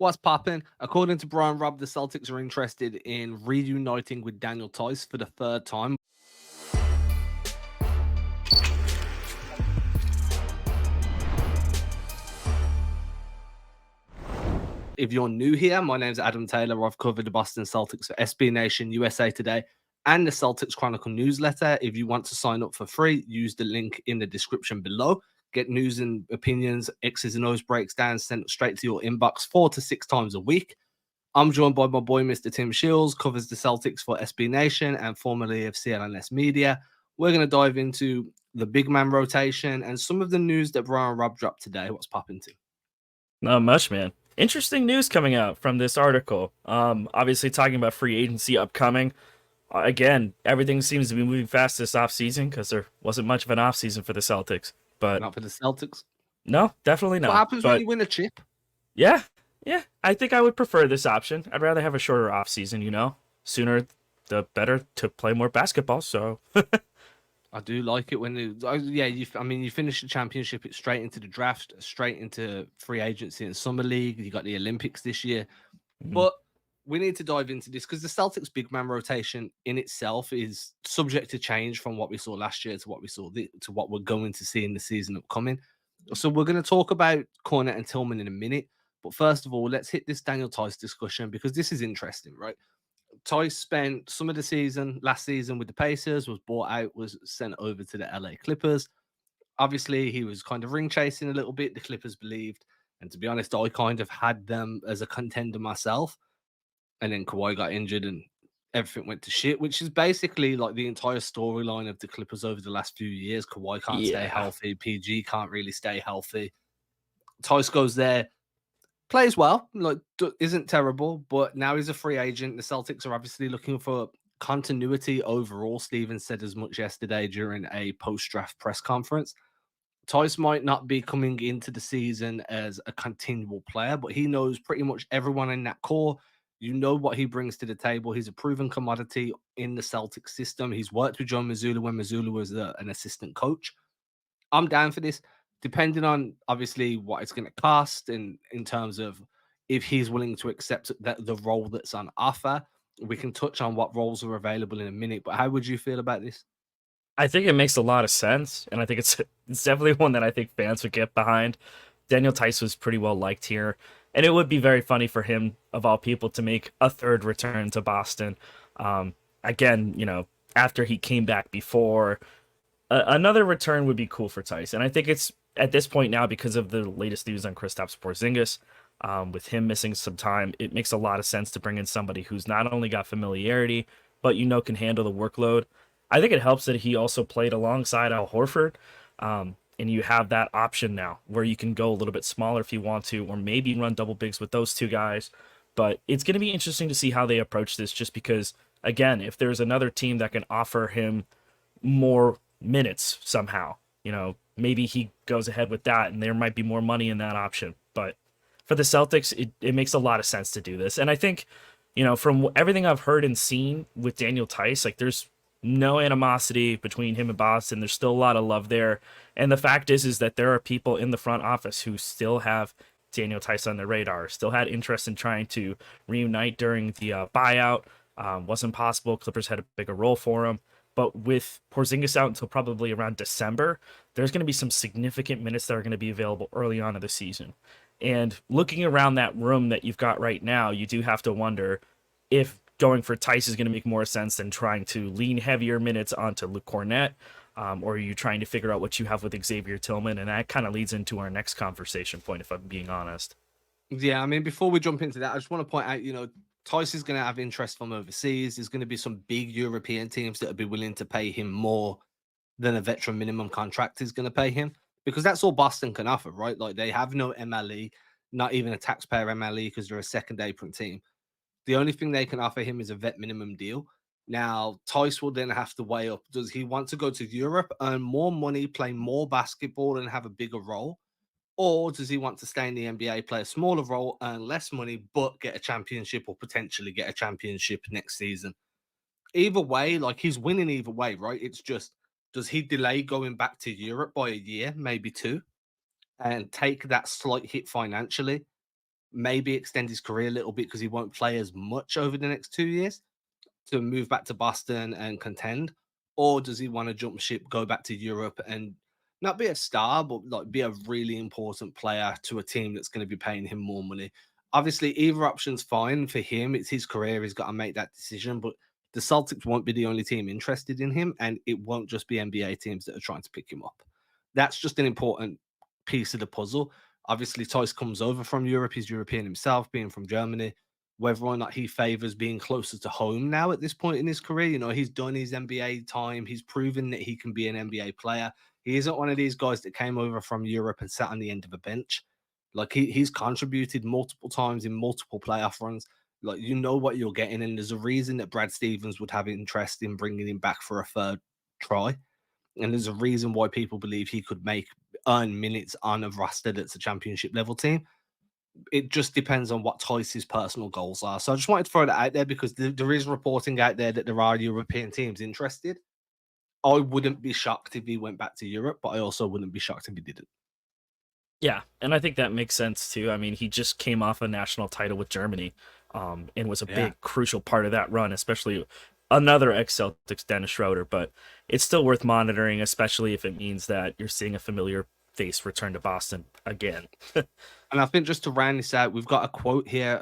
What's popping? According to Brian Robb, the Celtics are interested in reuniting with Daniel Theis for the third time. If you're new here, my name's Adam Taylor. I've covered the Boston Celtics for SB Nation, USA Today, and the Celtics Chronicle newsletter. If you want to sign up for free, use the link in the description below. Get news and opinions, X's and O's breakdowns sent straight to your inbox 4 to 6 times a week. I'm joined by my boy, Mr. Tim Shields, covers the Celtics for SB Nation and formerly of CLNS Media. We're going to dive into the big man rotation and some of the news that Brian Robb dropped today. What's popping to? Not much, man. Interesting news coming out from this article. Obviously talking about free agency upcoming. Again, everything seems to be moving fast this offseason because there wasn't much of an offseason for the Celtics. But Not for the Celtics. no, definitely What not. happens when But you win a chip? yeah, yeah, I think I would prefer this option. I'd rather have a shorter offseason, Sooner the better to play more basketball. So I do like it when you finish the championship, it's straight into the draft, straight into free agency and summer league. You got the Olympics this year, mhm. but we need to dive into this because the Celtics big man rotation in itself is subject to change from what we saw last year to what we saw to what we're going to see in the season upcoming. So we're going to talk about Kornet and Tillman in a minute, but first of all, let's hit this Daniel Tice discussion because this is interesting, right? Tice spent some of the season last season with the Pacers, was bought out, was sent over to the LA Clippers. Obviously, he was kind of ring chasing a little bit. The Clippers believed, and to be honest, I kind of had them as a contender myself. And then Kawhi got injured and everything went to shit, which is basically like the entire storyline of the Clippers over the last few years. Kawhi can't stay Yeah. healthy. PG can't really stay healthy. Tice goes there, plays well, like isn't terrible, but now he's a free agent. The Celtics are obviously looking for continuity overall. Stevens said as much yesterday during a post-draft press conference. Tice might not be coming into the season as a continual player, but he knows pretty much everyone in that core. You know what he brings to the table. He's a proven commodity in the Celtics system. He's worked with John Mazzulla when Mazzulla was an assistant coach. I'm down for this, depending on obviously what it's going to cost and in terms of if he's willing to accept that the role that's on offer. We can touch on what roles are available in a minute, but how would you feel about this? I think it makes a lot of sense, and I think it's definitely one that I think fans would get behind. Daniel Theis was pretty well liked here, and it would be very funny for him, of all people, to make a third return to Boston. Again, after he came back before, another return would be cool for Theis, and I think it's at this point now because of the latest news on Kristaps Porzingis. With him missing some time, it makes a lot of sense to bring in somebody who's not only got familiarity, but can handle the workload. I think it helps that he also played alongside Al Horford, and you have that option now where you can go a little bit smaller if you want to, or maybe run double bigs with those two guys. But it's going to be interesting to see how they approach this, just because, again, if there's another team that can offer him more minutes somehow, maybe he goes ahead with that, and there might be more money in that option. But for the Celtics, it makes a lot of sense to do this. And I think, from everything I've heard and seen with Daniel Theis, like there's no animosity between him and Boston. There's still a lot of love there. And the fact is that there are people in the front office who still have Daniel Theis on their radar, still had interest in trying to reunite during the buyout. Wasn't possible. Clippers had a bigger role for him. But with Porzingis out until probably around December, there's going to be some significant minutes that are going to be available early on in the season. And looking around that room that you've got right now, you do have to wonder if going for Tice is going to make more sense than trying to lean heavier minutes onto Luke Kornet, or are you trying to figure out what you have with Xavier Tillman? And that kind of leads into our next conversation point, if I'm being honest. Yeah, I mean, before we jump into that, I just want to point out, Tice is going to have interest from overseas. There's going to be some big European teams that would be willing to pay him more than a veteran minimum contract is going to pay him because that's all Boston can offer, right? Like they have no MLE, not even a taxpayer MLE because they're a second apron team. The only thing they can offer him is a vet minimum deal. Now, Tice will then have to weigh up, does he want to go to Europe, earn more money, play more basketball, and have a bigger role? Or does he want to stay in the NBA, play a smaller role, earn less money, but get a championship or potentially get a championship next season? Either way, like he's winning either way, right? It's just, does he delay going back to Europe by a year, maybe two, and take that slight hit financially? maybe extend his career a little bit because he won't play as much over the next 2 years to move back to Boston and contend? Or does he want to jump ship, go back to Europe and not be a star, but like be a really important player to a team that's going to be paying him more money? Obviously, either option's fine for him. It's his career. He's got to make that decision. But the Celtics won't be the only team interested in him, and it won't just be NBA teams that are trying to pick him up. That's just an important piece of the puzzle. Obviously, Tice comes over from Europe. He's European himself, being from Germany. Whether or not he favors being closer to home now at this point in his career, he's done his NBA time. He's proven that he can be an NBA player. He isn't one of these guys that came over from Europe and sat on the end of a bench. Like he's contributed multiple times in multiple playoff runs. Like what you're getting, and there's a reason that Brad Stevens would have interest in bringing him back for a third try. And there's a reason why people believe he could earn minutes on a roster that's a championship level team. It just depends on what Tice's personal goals are. So I just wanted to throw that out there because there is reporting out there that there are European teams interested. I wouldn't be shocked if he went back to Europe, but I also wouldn't be shocked if he didn't. Yeah, and I think that makes sense too. I mean, he just came off a national title with Germany, and was a big crucial part of that run, especially another ex-Celtics, Dennis Schroeder. But it's still worth monitoring, especially if it means that you're seeing a familiar face return to Boston again. And I think just to round this out, we've got a quote here.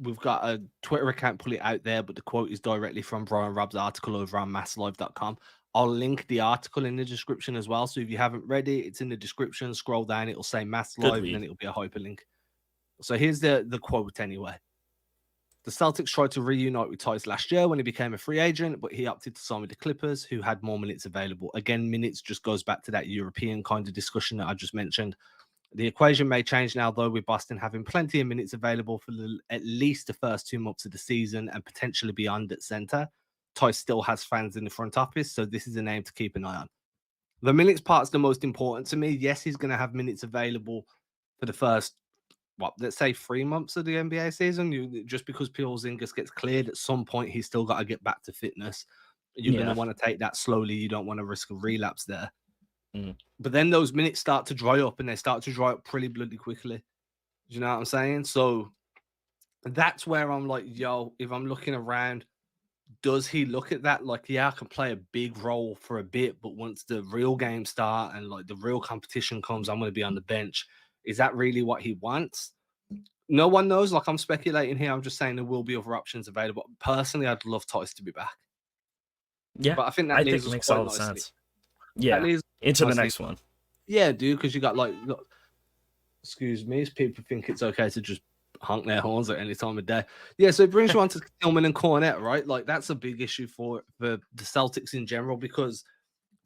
We've got a Twitter account put it out there, but the quote is directly from Brian Robb's article over on masslive.com. I'll link the article in the description as well. So if you haven't read it, it's in the description. Scroll down, it'll say Mass Live, and then it'll be a hyperlink. So here's the quote anyway. The Celtics tried to reunite with Tice last year when he became a free agent, but he opted to sign with the Clippers, who had more minutes available. Again, minutes just goes back to that European kind of discussion that I just mentioned. The equation may change now, though, with Boston having plenty of minutes available for at least the first 2 months of the season and potentially beyond at center. Tice still has fans in the front office, so this is a name to keep an eye on. The minutes part's the most important to me. Yes, he's going to have minutes available for the first, let's say 3 months of the NBA season. Just because Porzingis gets cleared, at some point he's still got to get back to fitness. You're going to want to take that slowly. You don't want to risk a relapse there. But then those minutes start to dry up, and they start to dry up pretty bloody quickly. Do you know what I'm saying? So that's where I'm like, yo, if I'm looking around, does he look at that like, yeah, I can play a big role for a bit, but once the real game start and like the real competition comes, I'm going to be on the bench. Is that really what he wants? No one knows. Like, I'm speculating here. I'm just saying there will be other options available. Personally, I'd love Tice to be back. Yeah, but I think that leaves us makes quite all the nicely. sense. Yeah, into the next one. Yeah, dude, because you got look, excuse me, people think it's okay to just honk their horns at any time of day. Yeah, so it brings you on to Tillman and Kornet, right? Like, that's a big issue for the Celtics in general, because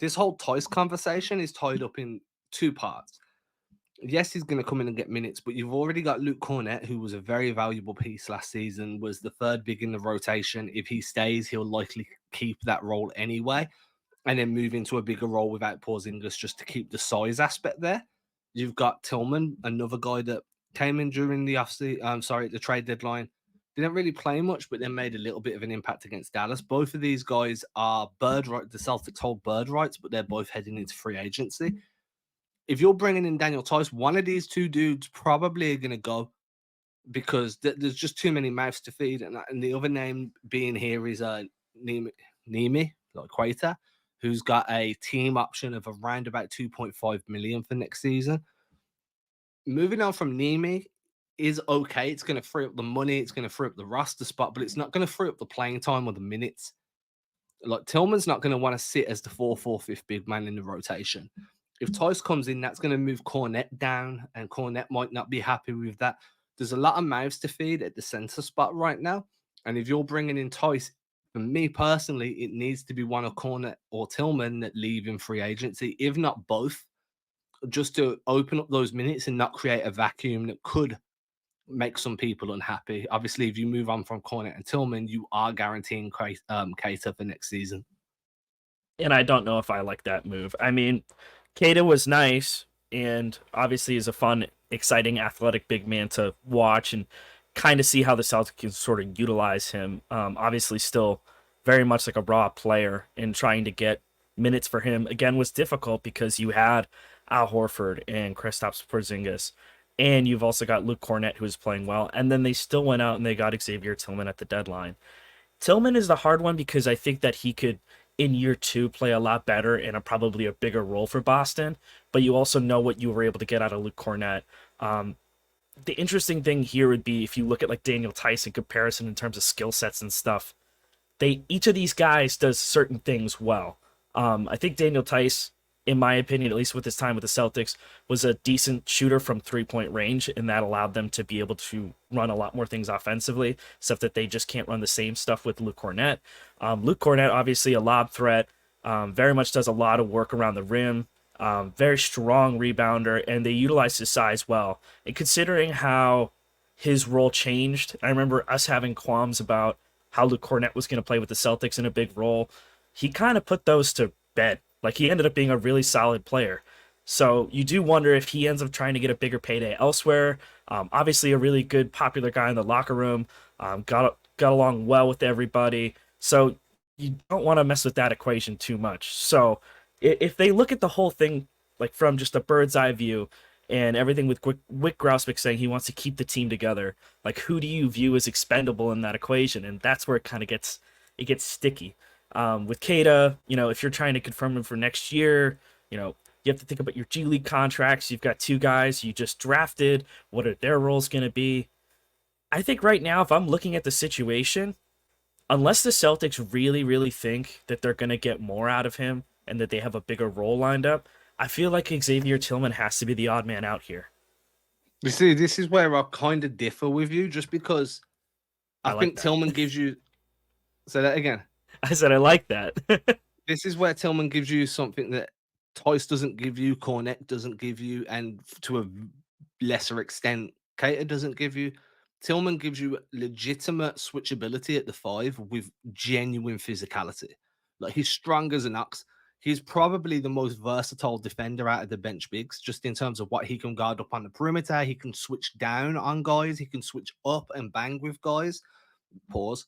this whole Tice conversation is tied up in two parts. Yes, he's going to come in and get minutes, but you've already got Luke Kornet, who was a very valuable piece last season, was the third big in the rotation. If he stays, he'll likely keep that role anyway, and then move into a bigger role without Porzingis just to keep the size aspect there. You've got Tillman, another guy that came in during the the trade deadline. Didn't really play much, but then made a little bit of an impact against Dallas. Both of these guys are bird right. The Celtics hold bird rights, but they're both heading into free agency. If you're bringing in Daniel Theis, one of these two dudes probably are going to go, because there's just too many mouths to feed. And the other name being here is Nimi, like Quater, who's got a team option of around about 2.5 million for next season. Moving on from Nimi is okay. It's going to free up the money. It's going to free up the roster spot, but it's not going to free up the playing time or the minutes. Like, Tillman's not going to want to sit as the 4-4-5 big man in the rotation. If Tice comes in, that's going to move Kornet down, and Kornet might not be happy with that. There's a lot of mouths to feed at the center spot right now. And if you're bringing in Tice, for me personally, it needs to be one of Kornet or Tillman that leave in free agency, if not both, just to open up those minutes and not create a vacuum that could make some people unhappy. Obviously, if you move on from Kornet and Tillman, you are guaranteeing Cater for next season. And I don't know if I like that move. I mean, Cater was nice, and obviously is a fun, exciting, athletic big man to watch and kind of see how the Celtics can sort of utilize him. Obviously, still very much like a raw player, and trying to get minutes for him again was difficult because you had Al Horford and Kristaps Porzingis and you've also got Luke Kornet, who is playing well. And then they still went out and they got Xavier Tillman at the deadline. Tillman is the hard one because I think that he could, in year 2, play a lot better in probably a bigger role for Boston. But you also know what you were able to get out of Luke Kornet. The interesting thing here would be if you look at like Daniel Theis in comparison in terms of skill sets and stuff. Each of these guys does certain things well. I think Daniel Theis, in my opinion, at least with his time with the Celtics, was a decent shooter from 3-point range, and that allowed them to be able to run a lot more things offensively, stuff that they just can't run the same stuff with Luke Kornet. Luke Kornet, obviously a lob threat, very much does a lot of work around the rim, very strong rebounder, and they utilize his size well. And considering how his role changed, I remember us having qualms about how Luke Kornet was going to play with the Celtics in a big role. He kind of put those to bed. Like, he ended up being a really solid player. So you do wonder if he ends up trying to get a bigger payday elsewhere. Obviously, a really good, popular guy in the locker room. Got along well with everybody. So you don't want to mess with that equation too much. So if they look at the whole thing like from just a bird's eye view, and everything with Wyc Grousbeck saying he wants to keep the team together, like, who do you view as expendable in that equation? And that's where it kind of gets sticky. With Keita, if you're trying to confirm him for next year, you have to think about your G League contracts. You've got 2 guys you just drafted. What are their roles going to be? I think right now, if I'm looking at the situation, unless the Celtics really, really think that they're going to get more out of him and that they have a bigger role lined up, I feel like Xavier Tillman has to be the odd man out here. You see, this is where I kind of differ with you, just because I think Tillman gives you. Say that again. I said I like that. This is where Tillman gives you something that Tice doesn't give you, Kornet doesn't give you, and to a lesser extent, Keita doesn't give you. Tillman gives you legitimate switchability at the 5 with genuine physicality. Like, he's strong as an ox. He's probably the most versatile defender out of the bench bigs, just in terms of what he can guard up on the perimeter. He can switch down on guys. He can switch up and bang with guys. Pause.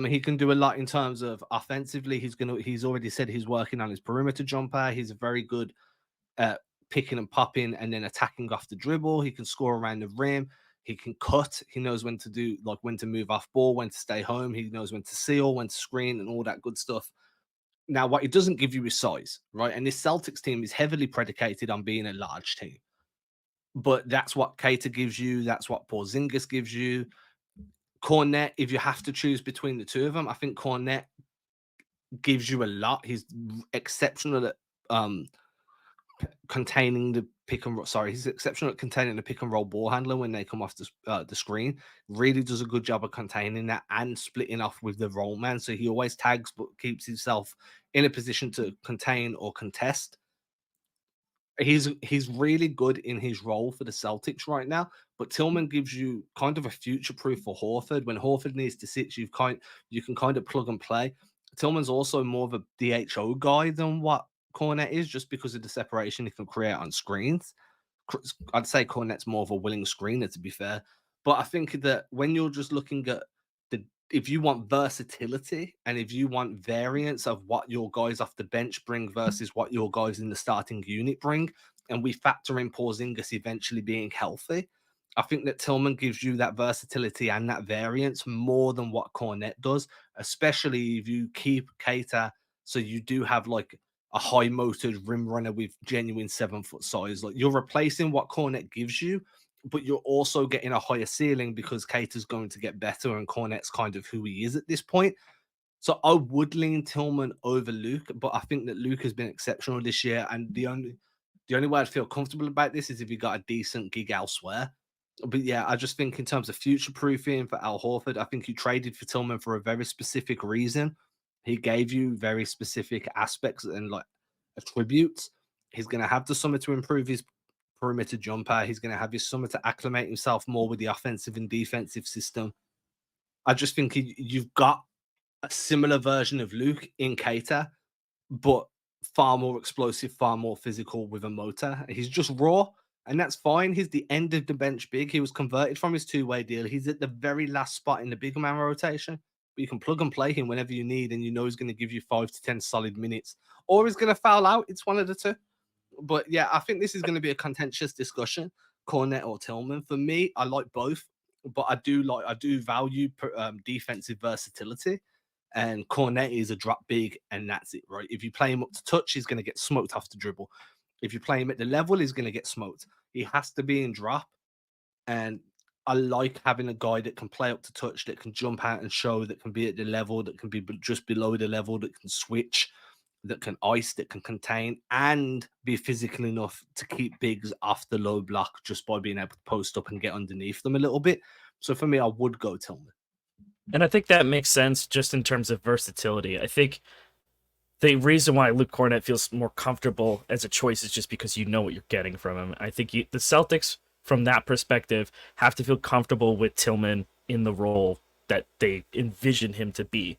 He can do a lot in terms of offensively. He's already said he's working on his perimeter jumper. He's very good at picking and popping and then attacking off the dribble. He can score around the rim. He can cut. He knows when to do, like, when to move off ball, when to stay home. He knows when to seal, when to screen, and all that good stuff. Now, what it doesn't give you is size, right? And this Celtics team is heavily predicated on being a large team. But that's what Keita gives you. That's what Porzingis gives you. Kornet, if you have to choose between the 2 of them, I think Kornet gives you a lot. He's exceptional at containing the pick and roll. Sorry, he's exceptional at containing the pick and roll ball handler when they come off the screen. Really does a good job of containing that and splitting off with the roll man. So he always tags but keeps himself in a position to contain or contest. He's really good in his role for the Celtics right now, but Tillman gives you kind of a future proof for Horford. When Horford needs to sit, you can kind of plug and play. Tillman's also more of a DHO guy than what Kornet is, just because of the separation he can create on screens. I'd say Kornet's more of a willing screener, to be fair. But I think that when you're just looking at if you want versatility and if you want variance of what your guys off the bench bring versus what your guys in the starting unit bring, and we factor in Porzingis eventually being healthy, I think that Tillman gives you that versatility and that variance more than what Kornet does, especially if you keep Keita, so you do have like a high motored rim runner with genuine 7-foot size. Like, you're replacing what Kornet gives you, but you're also getting a higher ceiling because Keita's going to get better and Kornet's kind of who he is at this point. So I would lean Tillman over Luke, but I think that Luke has been exceptional this year. And the only way I'd feel comfortable about this is if he got a decent gig elsewhere. But yeah, I just think in terms of future proofing for Al Horford, I think you traded for Tillman for a very specific reason. He gave you very specific aspects and like attributes. He's going to have the summer to improve his perimeter jumper. He's going to have his summer to acclimate himself more with the offensive and defensive system. I just think you've got a similar version of Luke in Keita, but far more explosive, far more physical with a motor. He's just raw, and that's fine. He's the end of the bench big. He was converted from his 2-way deal. He's at the very last spot in the big man rotation, but you can plug and play him whenever you need, and you know he's going to give you 5 to 10 solid minutes, or he's going to foul out. It's one of the two. But yeah, I think this is going to be a contentious discussion. Kornet or Tillman. For me, I like both, but I do value defensive versatility. And Kornet is a drop big, and that's it, right? If you play him up to touch, he's going to get smoked off the dribble. If you play him at the level, he's going to get smoked. He has to be in drop, and I like having a guy that can play up to touch, that can jump out and show, that can be at the level, that can be just below the level, that can switch, that can ice, that can contain, and be physical enough to keep bigs off the low block just by being able to post up and get underneath them a little bit. So for me, I would go Tillman. And I think that makes sense just in terms of versatility. I think the reason why Luke Kornet feels more comfortable as a choice is just because you know what you're getting from him. I think the Celtics, from that perspective, have to feel comfortable with Tillman in the role that they envision him to be.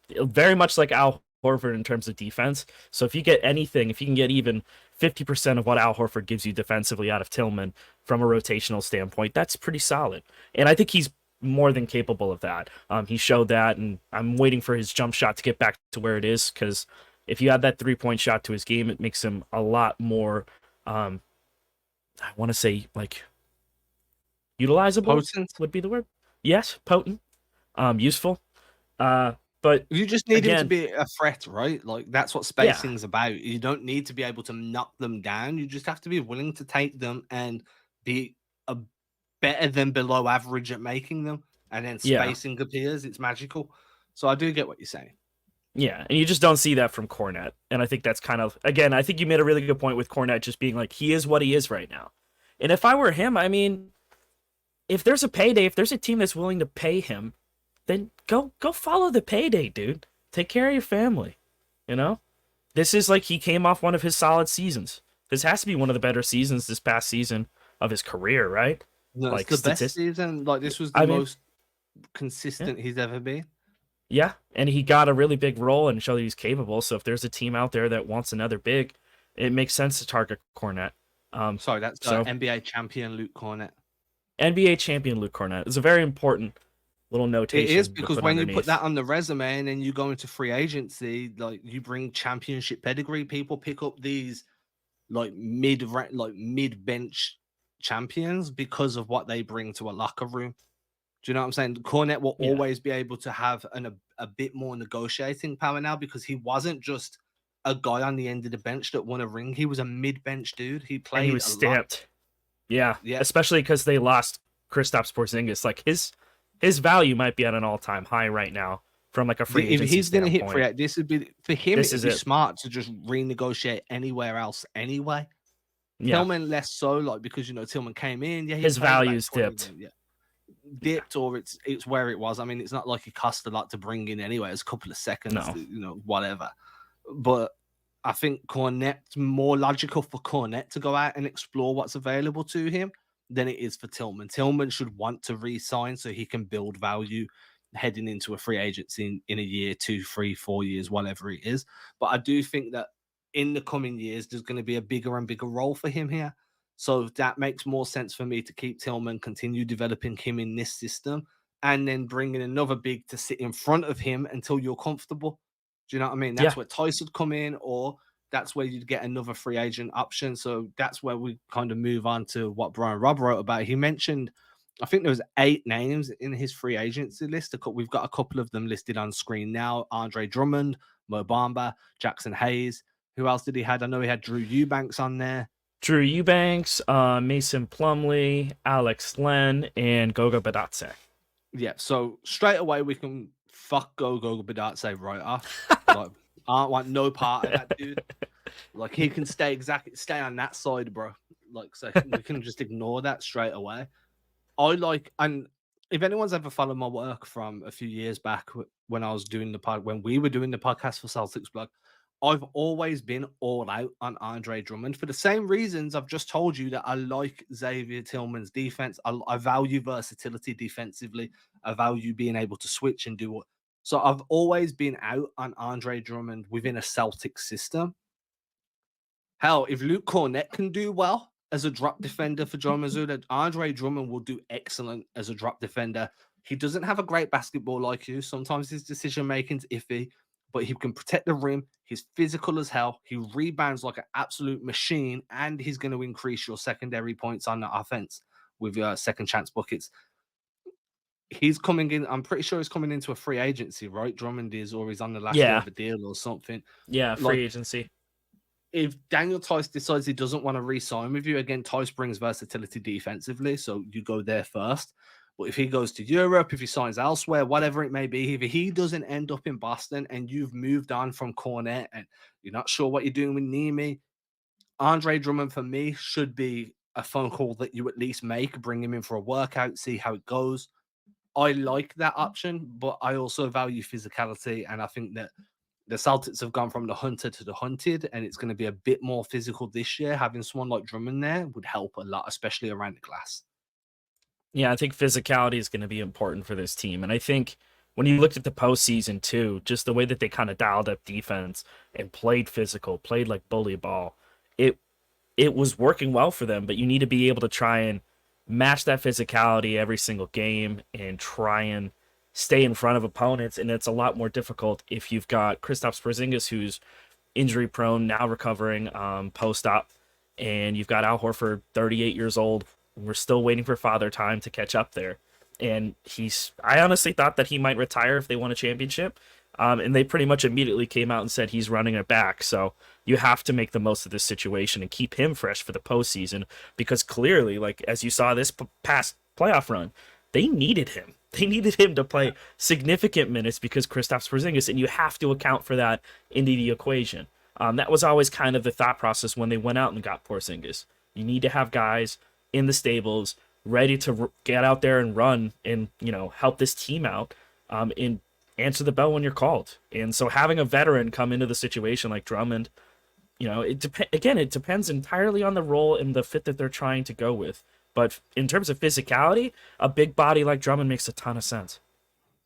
Very much like Al Horford in terms of defense. So if you get anything, if you can get even 50% of what Al Horford gives you defensively out of Tillman from a rotational standpoint, that's pretty solid. And I think he's more than capable of that. He showed that, and I'm waiting for his jump shot to get back to where it is, because if you add that 3-point shot to his game, it makes him a lot more, I want to say, like, utilizable. Potent would be the word. Yes, potent, useful. But you just need him to be a threat, right? Like, that's what spacing's about. You don't need to be able to knock them down. You just have to be willing to take them and be a better than below average at making them, and then spacing appears. It's magical. So I do get what you're saying. Yeah, and you just don't see that from Kornet. And I think that's kind of, again, I think you made a really good point with Kornet just being like, he is what he is right now. And if I were him, I mean, if there's a payday, if there's a team that's willing to pay him, then go follow the payday, dude. Take care of your family, you know? This is like, he came off one of his solid seasons. This has to be one of the better seasons this past season of his career, right? No, like, it's the best season. Like, this was the most consistent he's ever been. Yeah, and he got a really big role and showed he's capable. So if there's a team out there that wants another big, it makes sense to target Kornet. Sorry, that's NBA champion Luke Kornet. NBA champion Luke Kornet is a very important little notation. It is, because when you put that on the resume and then you go into free agency, like, you bring championship pedigree, people pick up these like mid-bench champions because of what they bring to a locker room. Do you know what I'm saying? Kornet will always be able to have a bit more negotiating power now, because he wasn't just a guy on the end of the bench that won a ring. He was a mid-bench dude. He played, and he was stamped. Yeah, especially because they lost Kristaps Porzingis. Like, his value might be at an all-time high right now from like a free agency. If he's going to hit free, this would be for him. It'd be smart to just renegotiate anywhere else anyway. Yeah. Tillman less so, like, because, you know, Tillman came in. Yeah, his value's dipped. Dipped, or it's where it was. I mean, it's not like it cost a lot to bring in anyway. It's a couple of seconds, you know, whatever. But I think Kornet's more logical for Kornet to go out and explore what's available to him than it is for Tillman. Tillman should want to re-sign so he can build value heading into a free agency in a year, 2, 3, 4 years, whatever it is. But I do think that in the coming years, there's going to be a bigger and bigger role for him here. So that makes more sense for me to keep Tillman, continue developing him in this system, and then bring in another big to sit in front of him until you're comfortable. Do you know what I mean? That's where Tice would come in, or that's where you'd get another free agent option. So that's where we kind of move on to what Brian Robb wrote about. He mentioned, I think there was 8 names in his free agency list. We've got a couple of them listed on screen now. Andre Drummond, Mo Bamba, Jackson Hayes. Who else did he have? I know he had Drew Eubanks on there. Drew Eubanks, Mason Plumlee, Alex Len, and Goga Badatse. Yeah, so straight away we can fuck Goga Badatse right off. Like, I don't want no part of that dude. Like, he can stay on that side, bro. Like, so we can just ignore that straight away. And if anyone's ever followed my work from a few years back when I was doing when we were doing the podcast for Celtics Blog, I've always been all out on Andre Drummond for the same reasons I've just told you, that I like Xavier Tillman's defense. I value versatility defensively. I value being able to switch and do what. So I've always been out on Andre Drummond within a Celtics system. Hell, if Luke Kornet can do well as a drop defender for Joe Mazzulla, Andre Drummond will do excellent as a drop defender. He doesn't have a great basketball IQ. Sometimes his decision making's iffy. but he can protect the rim. He's physical as hell. He rebounds like an absolute machine, and he's going to increase your secondary points on the offense with your second chance buckets. He's coming in. I'm pretty sure he's coming into a free agency, right? Drummond is, or he's on the last year of a deal or something. Yeah, free agency. If Daniel Theis decides he doesn't want to re-sign with you, again, Theis brings versatility defensively, so you go there first. But if he goes to Europe, if he signs elsewhere, whatever it may be, if he doesn't end up in Boston and you've moved on from Kornet and you're not sure what you're doing with Nemi, Andre Drummond for me should be a phone call that you at least make, bring him in for a workout, see how it goes. I like that option, but I also value physicality, and I think that the Celtics have gone from the hunter to the hunted, and it's going to be a bit more physical this year. Having someone like Drummond there would help a lot, especially around the glass. Yeah, I think physicality is going to be important for this team. And I think when you looked at the postseason too, just the way that they kind of dialed up defense and played physical, played like bully ball, it was working well for them. But you need to be able to try and match that physicality every single game and try and stay in front of opponents. And it's a lot more difficult if you've got Kristaps Porzingis, who's injury prone, now recovering post-op, and you've got Al Horford, 38 years old. We're still waiting for Father Time to catch up there. And I honestly thought that he might retire if they won a championship. And they pretty much immediately came out and said he's running it back. So you have to make the most of this situation and keep him fresh for the postseason, because clearly, like as you saw this past playoff run, they needed him. They needed him to play significant minutes because Kristaps Porzingis, and you have to account for that into the equation. That was always kind of the thought process when they went out and got Porzingis. You need to have guys in the stables ready to get out there and run and, help this team out and answer the bell when you're called. And so having a veteran come into the situation like Drummond, it depends entirely on the role and the fit that they're trying to go with. But in terms of physicality, a big body like Drummond makes a ton of sense.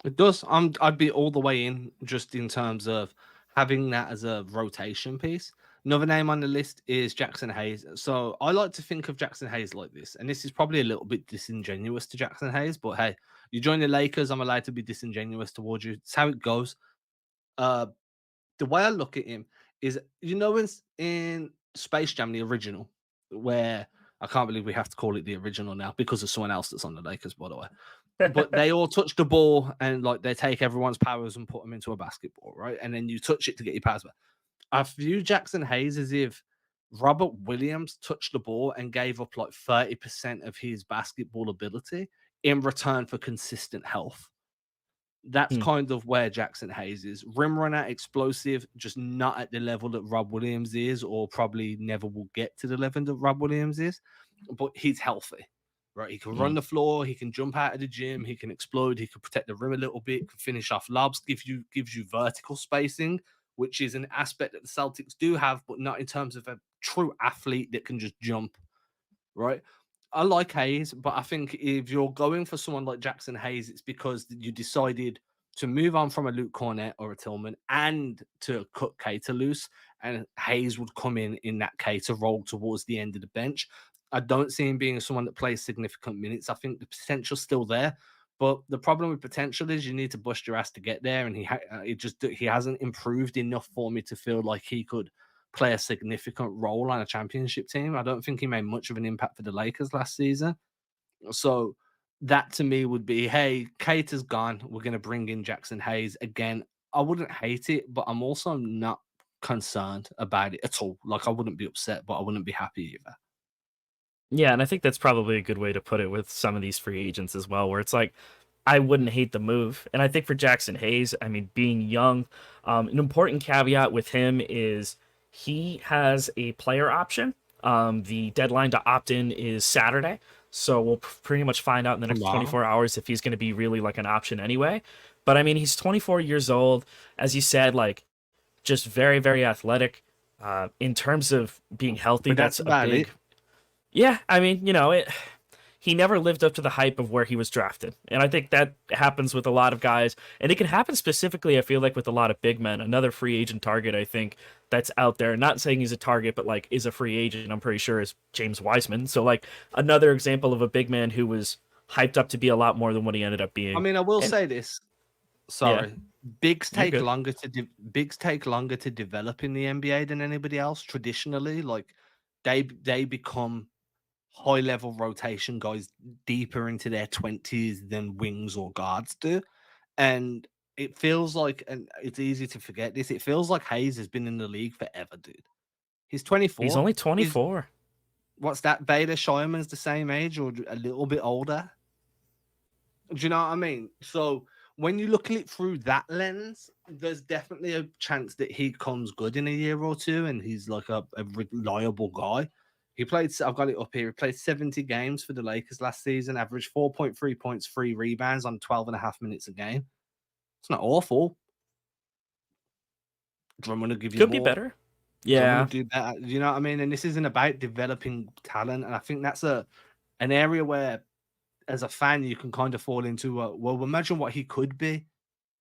It does. I'd be all the way in, just in terms of having that as a rotation piece. Another name on the list is Jackson Hayes. So I like to think of Jackson Hayes like this, and this is probably a little bit disingenuous to Jackson Hayes, but hey, you join the Lakers, I'm allowed to be disingenuous towards you. It's how it goes. The way I look at him is, in Space Jam, the original, where I can't believe we have to call it the original now because of someone else that's on the Lakers, by the way. But they all touch the ball and like they take everyone's powers and put them into a basketball, right? And then you touch it to get your powers back. I view Jackson Hayes as if Robert Williams touched the ball and gave up like 30% of his basketball ability in return for consistent health. That's kind of where Jackson Hayes is. Rim runner, explosive, just not at the level that Rob Williams is, or probably never will get to the level that Rob Williams is, but he's healthy, right? He can run the floor, he can jump out of the gym, he can explode, he can protect the rim a little bit, can finish off lobs, gives you vertical spacing, which is an aspect that the Celtics do have, but not in terms of a true athlete that can just jump, right? I like Hayes, but I think if you're going for someone like Jackson Hayes, it's because you decided to move on from a Luke Kornet or a Tillman and to cut Cater loose, and Hayes would come in that Cater role towards the end of the bench. I don't see him being someone that plays significant minutes. I think the potential's still there, but the problem with potential is you need to bust your ass to get there, and he hasn't improved enough for me to feel like he could play a significant role on a championship team. I don't think he made much of an impact for the Lakers last season. So that to me would be, hey, Kate is gone. We're going to bring in Jackson Hayes again. I wouldn't hate it, but I'm also not concerned about it at all. Like, I wouldn't be upset, but I wouldn't be happy either. Yeah, and I think that's probably a good way to put it with some of these free agents as well, where it's like, I wouldn't hate the move. And I think for Jackson Hayes, I mean, being young, an important caveat with him is he has a player option. The deadline to opt in is Saturday. So we'll pretty much find out in the next 24 hours if he's going to be really like an option anyway. But I mean, he's 24 years old. As you said, like just very, very athletic. In terms of being healthy, that's a big... Yeah, I mean, he never lived up to the hype of where he was drafted. And I think that happens with a lot of guys. And it can happen specifically, I feel like, with a lot of big men. Another free agent target, I think, that's out there. Not saying he's a target, but, like, is a free agent, I'm pretty sure, is James Wiseman. So, like, another example of a big man who was hyped up to be a lot more than what he ended up being. I mean, I will say this. Sorry. Bigs You're take good. longer to bigs take longer to develop in the NBA than anybody else traditionally. Like they become high level rotation guys deeper into their 20s than wings or guards do. And it feels like, and it's easy to forget this, it feels like Hayes has been in the league forever, dude. He's He's 24. only He's 24. what's that? Vader Shireman's the same age or a little bit older. Do you know what I mean? So when you look at it through that lens, there's definitely a chance that he comes good in a year or two and he's like a reliable guy. He played, I've got it up here. He played 70 games for the Lakers last season, averaged 4.3 points, 3 rebounds on 12 and a half minutes a game. It's not awful. Drummond will give you Could be more. better. Drummond will Yeah. do better. You know what I mean? And this isn't about developing talent. And I think that's an area where, as a fan, you can kind of fall into, well, imagine what he could be.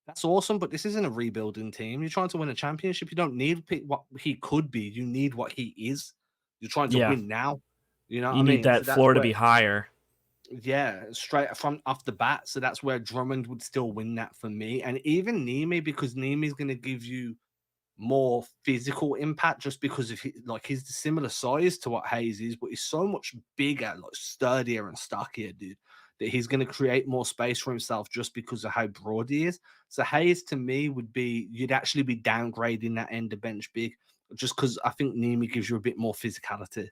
That's awesome, but this isn't a rebuilding team. You're trying to win a championship. You don't need what he could be. You need what he is. You're trying to Yeah. win now. You know what You I need mean? So that that's floor to where, be higher. yeah, straight from off the bat. So that's where Drummond would still win that for me. And even Nimi, because Nimi's going to give you more physical impact just because of he's the similar size to what Hayes is, but he's so much bigger, like sturdier and stockier, dude, that he's going to create more space for himself just because of how broad he is. So Hayes to me would be, you'd actually be downgrading that end of bench big just because I think Nimi gives you a bit more physicality.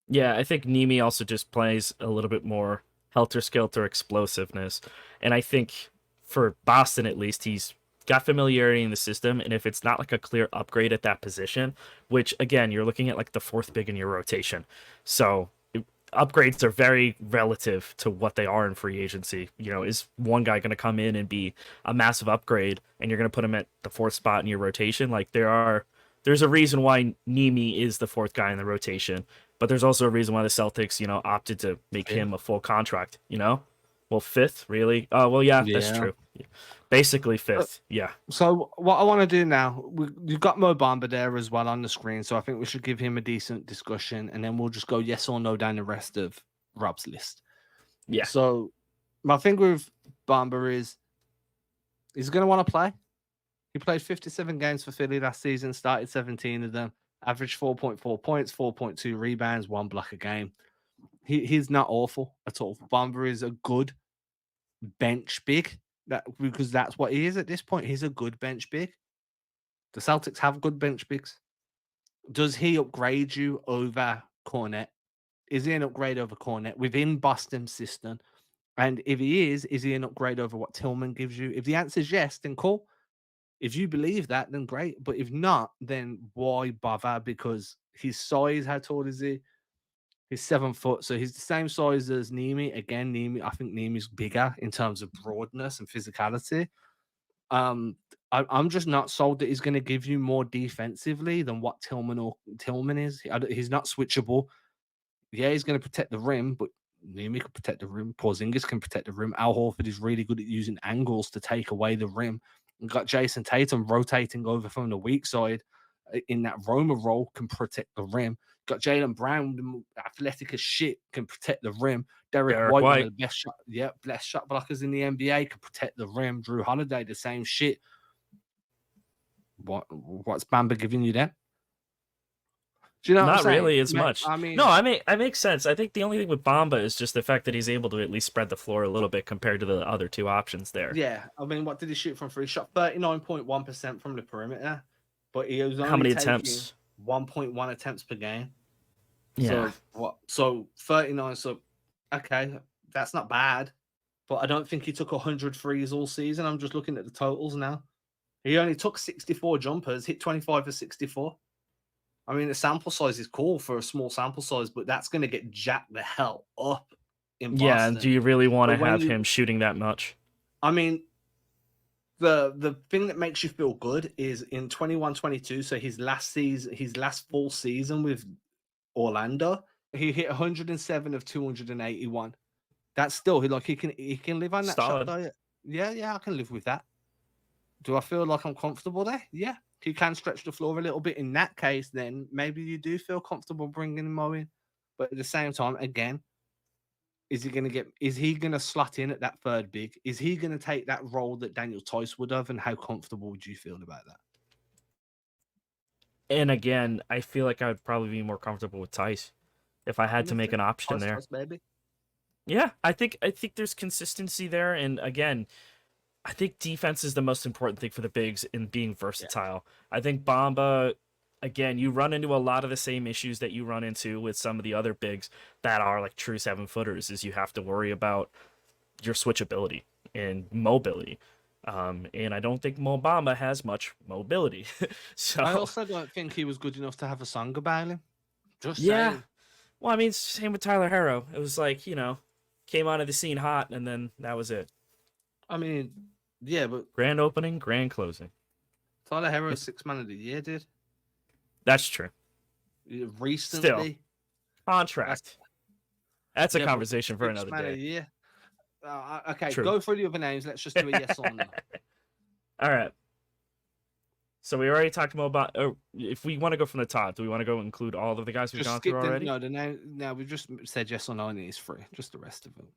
Yeah, I think Nimi also just plays a little bit more helter-skelter explosiveness. And I think for Boston, at least, he's got familiarity in the system. And if it's not like a clear upgrade at that position, which again, you're looking at like the fourth big in your rotation. So upgrades are very relative to what they are in free agency. You know, is one guy going to come in and be a massive upgrade and you're going to put him at the fourth spot in your rotation? Like there's a reason why Nimi is the fourth guy in the rotation, but there's also a reason why the Celtics, opted to make him a full contract, Well, fifth, really? Oh, well, yeah, that's Yeah. true. Basically fifth. Yeah. So what I want to do now, you've got Mo Bamba there as well on the screen, so I think we should give him a decent discussion, and then we'll just go yes or no down the rest of Rob's list. Yeah. So my thing with Bamba is he's going to want to play. He played 57 games for Philly last season, started 17 of them, averaged 4.4 points, 4.2 rebounds, 1 block a game. He's not awful at all. Bamba is a good bench big, because that's what he is at this point. He's a good bench big. The Celtics have good bench bigs. Does he upgrade you over Kornet? Is he an upgrade over Kornet within Boston's system? And if he is he an upgrade over what Tillman gives you? If the answer is yes, then cool. If you believe that, then great. But if not, then why bother? Because his size, how tall is he? He's 7 foot, so he's the same size as Nimi. Again, I think Nimi's bigger in terms of broadness and physicality. I'm just not sold that he's going to give you more defensively than what Tillman is. He's not switchable. Yeah, he's going to protect the rim, but Nimi can protect the rim. Porzingis can protect the rim. Al Horford is really good at using angles to take away the rim. We've got Jason Tatum rotating over from the weak side in that Roma role, can protect the rim. Got Jaylen Brown, athletic as shit, can protect the rim. Derek White, one of the best shot blockers in the NBA, can protect the rim. Drew Holiday, the same shit. What's Bamba giving you then? Do you know what I'm Not saying? really as much. I mean, No, I make sense. I think the only thing with Bamba is just the fact that he's able to at least spread the floor a little bit compared to the other two options there. yeah. I mean, what did he shoot from free? Shot 39.1% from the perimeter, but he was How only many taking attempts? 1.1 attempts per game. Yeah. So what? So 39. So okay, that's not bad. But I don't think he took 100 threes all season. I'm just looking at the totals now. He only took 64 jumpers, hit 25 for 64. I mean, the sample size is cool for a small sample size, but that's going to get jacked the hell up in Yeah, and do Boston. you really want to But when have him shooting that much? I mean, the thing that makes you feel good is in 21-22, so his last full season with Orlando, he hit 107 of 281. That's still he can live on that shot Solid. diet. Yeah, I can live with that. Do I feel like I'm comfortable there? Yeah. He can stretch the floor a little bit. In that case, then maybe you do feel comfortable bringing Mo in. But at the same time, again, Is he gonna slot in at that third big? Is he gonna take that role that Daniel Theis would have? And how comfortable would you feel about that? And again, I feel like I would probably be more comfortable with Tice if I had to make an option there. Theis, baby. Yeah, I think there's consistency there, and again, I think defense is the most important thing for the bigs in being versatile. Yeah. I think Bamba, again, you run into a lot of the same issues that you run into with some of the other bigs that are like true 7-footers, is you have to worry about your switchability and mobility. And I don't think Mo Bamba has much mobility. So I also don't think he was good enough to have a song about him. Just saying. Well, I mean, same with Tyler Herro. It was like, came onto the scene hot, and then that was it. I mean, yeah, but grand opening, grand closing. Tyler Herro 6th man of the year, dude. That's true. Recently, still contract. That's a conversation for another day. Yeah. Okay, true. Go through the other names. Let's just do a yes or no. All right. So we already talked more about. If we want to go from the top, do we want to go include all of the guys we've gone through already? No, the name. No, we've just said yes or no, and it's free. Just the rest of them.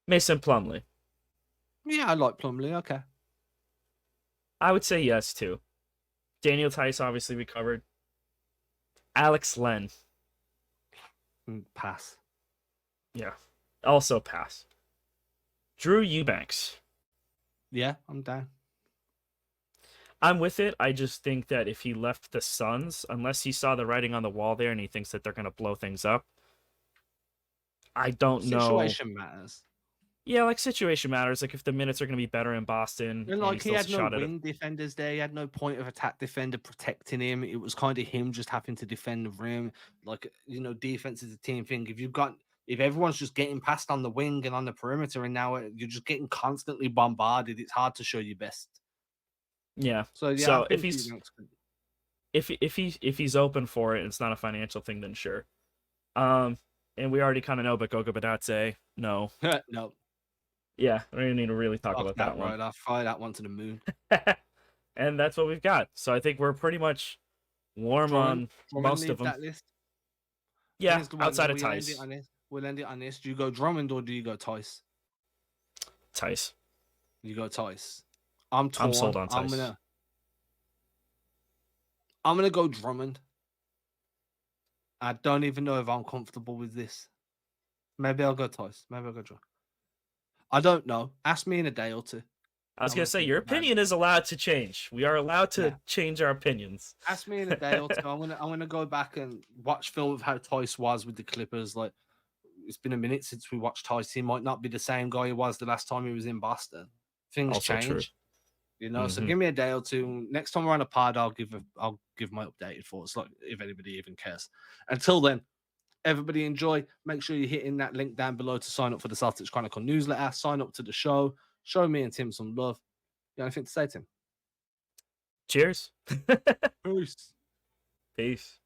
Mason Plumlee. Yeah, I like Plumlee. Okay. I would say yes too. Daniel Theis, obviously we covered. Alex Len. Pass. Yeah. Also pass. Drew Eubanks. Yeah, I'm down. I'm with it. I just think that if he left the Suns, unless he saw the writing on the wall there and he thinks that they're going to blow things up, I don't know. Situation matters. Yeah, like situation matters. Like if the minutes are going to be better in Boston. And like he had no wing defenders there. He had no point of attack defender protecting him. It was kind of him just having to defend the rim. Like, defense is a team thing. If everyone's just getting past on the wing and on the perimeter, and now you're just getting constantly bombarded, it's hard to show your best. Yeah. So yeah. So if he's open for it, and it's not a financial thing, then sure. And we already kind of know, but Goga Badatse, no. No. Yeah, we don't need to really talk about that one. Right, I'll fly that one to the moon. And that's what we've got. So I think we're pretty much warm on most of them. That list? Yeah, outside of Tice. We'll end it on this. Do you go Drummond or do you go Tice? Tice. You go Tice. I'm torn. I'm sold on Tice. I'm gonna go Drummond. I don't even know if I'm comfortable with this. Maybe I'll go Tice. Maybe I'll go Drummond. I don't know. Ask me in a day or two. I was going to say, your opinion is allowed to change. We are allowed to change our opinions. Ask me in a day or two. I'm gonna go back and watch film of how Tice was with the Clippers. Like, it's been a minute since we watched Tice. He might not be the same guy he was the last time he was in Boston. Things also change. True. So give me a day or two. Next time we're on a pod, I'll give my updated thoughts, like if anybody even cares. Until then, everybody enjoy. Make sure you're hitting that link down below to sign up for the Celtics Chronicle newsletter. Sign up to the show. Show me and Tim some love. You got anything to say, Tim? Cheers. Peace. Peace.